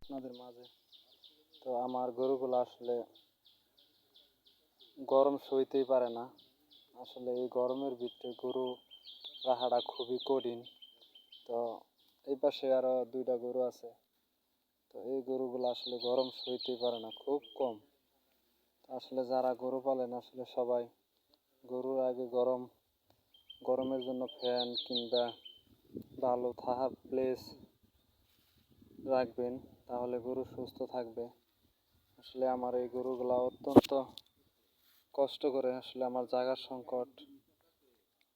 আপনাদের মাঝে। তো আমার গরুগুলো আসলে গরম সইতেই পারে না। আসলে এই গরমের ভিতরে গরু রাখাটা খুবই কঠিন। তো এই পাশে আরো দুইটা গরু আছে। তো এই গরুগুলো আসলে গরম সইতেই পারে না, খুব কম। আসলে যারা গরু পালেন আসলে সবাই গরুর আগে গরমের জন্য ফ্যান কিংবা ভালো থাকার প্লেস রাখবেন, তাহলে গরু সুস্থ থাকবে। আসলে আমার এই গরুগুলা অত্যন্ত কষ্ট করে, আসলে আমার জায়গার সংকট,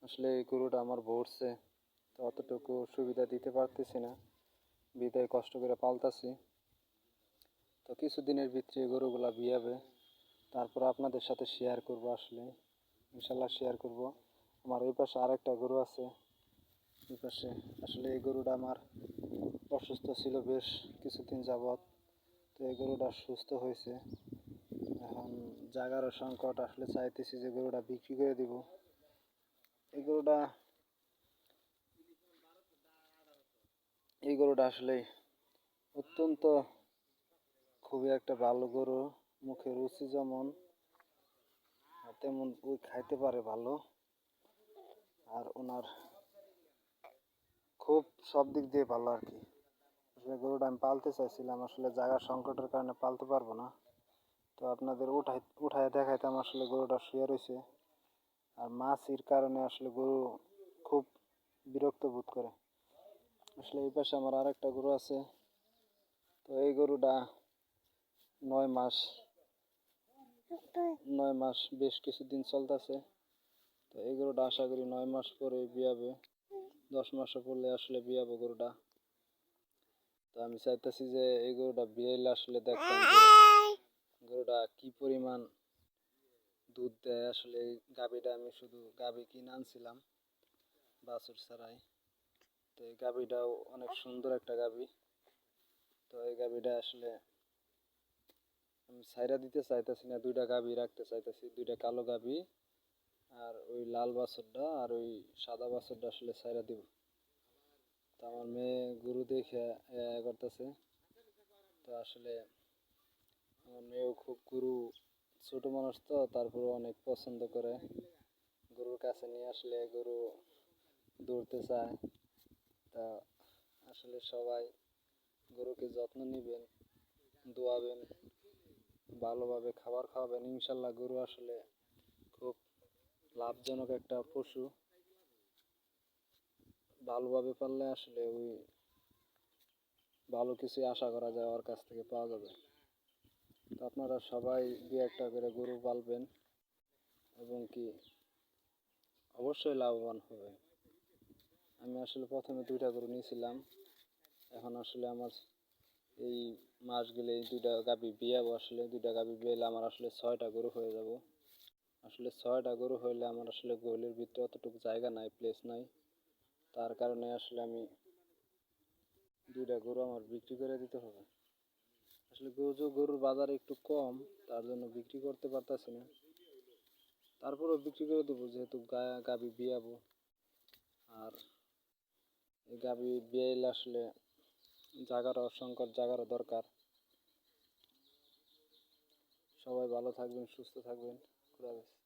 আসলে এই গরুটা আমার ভরছে, তো অতটুকু সুবিধা দিতে পারতেছি না, বিদায় কষ্ট করে পালতাছি। তো কিছুদিনের ভিতরে গরুগুলা বিয়াবে, তারপর আপনাদের সাথে শেয়ার করব। আসলে ইনশাল্লাহ শেয়ার করব। আমার এই পাশে আরেকটা গরু আছে, এই পাশে। আসলে এই গরুটা আমার অসুস্থ ছিল বেশ কিছুদিন যাবৎ। তো এই গরুটা সুস্থ হয়েছে। এখন জায়গারও সংকট, আসলে চাইতেছি যে গরুটা বিক্রি করে দিব। এই গরুটা আসলে অত্যন্ত খুবই একটা ভালো গরু, মুখে রুচি যেমন তেমন ওই খাইতে পারে ভালো। আর ওনার খুব সব দিক দিয়ে ভালো আর কি। আসলে গরুটা আমি পালতে চাইছিলাম, আসলে জায়গার সংকটের কারণে পালতে পারবো না। তো আপনাদের উঠায় দেখাইতাম। আসলে গরুটা শুয়ে রয়েছে, আর মাছির কারণে আসলে গরু খুব বিরক্ত বোধ করে। আসলে এই পাশে আমার আরেকটা গরু আছে। তো এই গরুটা 9 মাস 9 মাস বেশ কিছুদিন চলতেছে। তো এই গরুটা আশা করি 9 মাস পরে বিয়াবে, 10 মাসও পড়লে আসলে বিয়াবে গরুটা। তো আমি চাইতেছি যে এই গরুটা বিয়াইলে আসলে দেখতাম যে গরুটা কি পরিমাণ দুধ দেয়। আসলে এই গাভীটা আমি শুধু গাভী কিনে আনছিলাম বাছুর ছাড়াই। তো এই গাভীটাও অনেক সুন্দর একটা গাভী। তো এই গাভীটা আসলে আমি ছাইরা দিতে চাইতেছি না, দুইটা গাভী রাখতে চাইতেছি, দুইটা কালো গাভী। আর ওই লাল বাছুরটা আর ওই সাদা বাছুরটা আসলে ছাইরা দিব। তো আমার মেয়ে গরু দেখে করতেছে। তো আসলে আমার মেয়েও খুব গরু, ছোট মানুষ তো, তারপরে অনেক পছন্দ করে। গরুর কাছে নিয়ে আসলে গরু দৌড়তে চায়। তা আসলে সবাই গরুকে যত্ন নেবেন, দোয়াবেন, ভালোভাবে খাবার খাওয়াবেন। ইনশাল্লাহ গরু আসলে খুব লাভজনক একটা পশু। ভালোভাবে পাললে আসলে ওই ভালো কিছুই আশা করা যায়, ওর কাছ থেকে পাওয়া যাবে। তো আপনারা সবাই দু একটা করে গরু পালবেন এবং কি অবশ্যই লাভবান হবে। আমি আসলে প্রথমে দুইটা গরু নিয়েছিলাম, এখন আসলে আমার এই মাস গেলে এই দুইটা গাভী বিয়াবো। আসলে দুইটা গাভী বিয়াইলে আমার আসলে 6টা গরু হয়ে যাব। আসলে 6টা গরু হইলে আমার আসলে গোয়ালের ভিতরে অতটুকু জায়গা নাই, প্লেস নাই। তার কারণে আসলে আমি দুইটা গরু আমার বিক্রি করে দিতে হবে। আসলে গরুর বাজার একটু কম, তার জন্য বিক্রি করতে পারতাছি না। তারপরেও বিক্রি করে দেবো, যেহেতু গাভী বিয়াবো। আর এই গাভী বিয়াইলে আসলে জায়গারও দরকার। সবাই ভালো থাকবেন, সুস্থ থাকবেন। খুদা হাফেজ।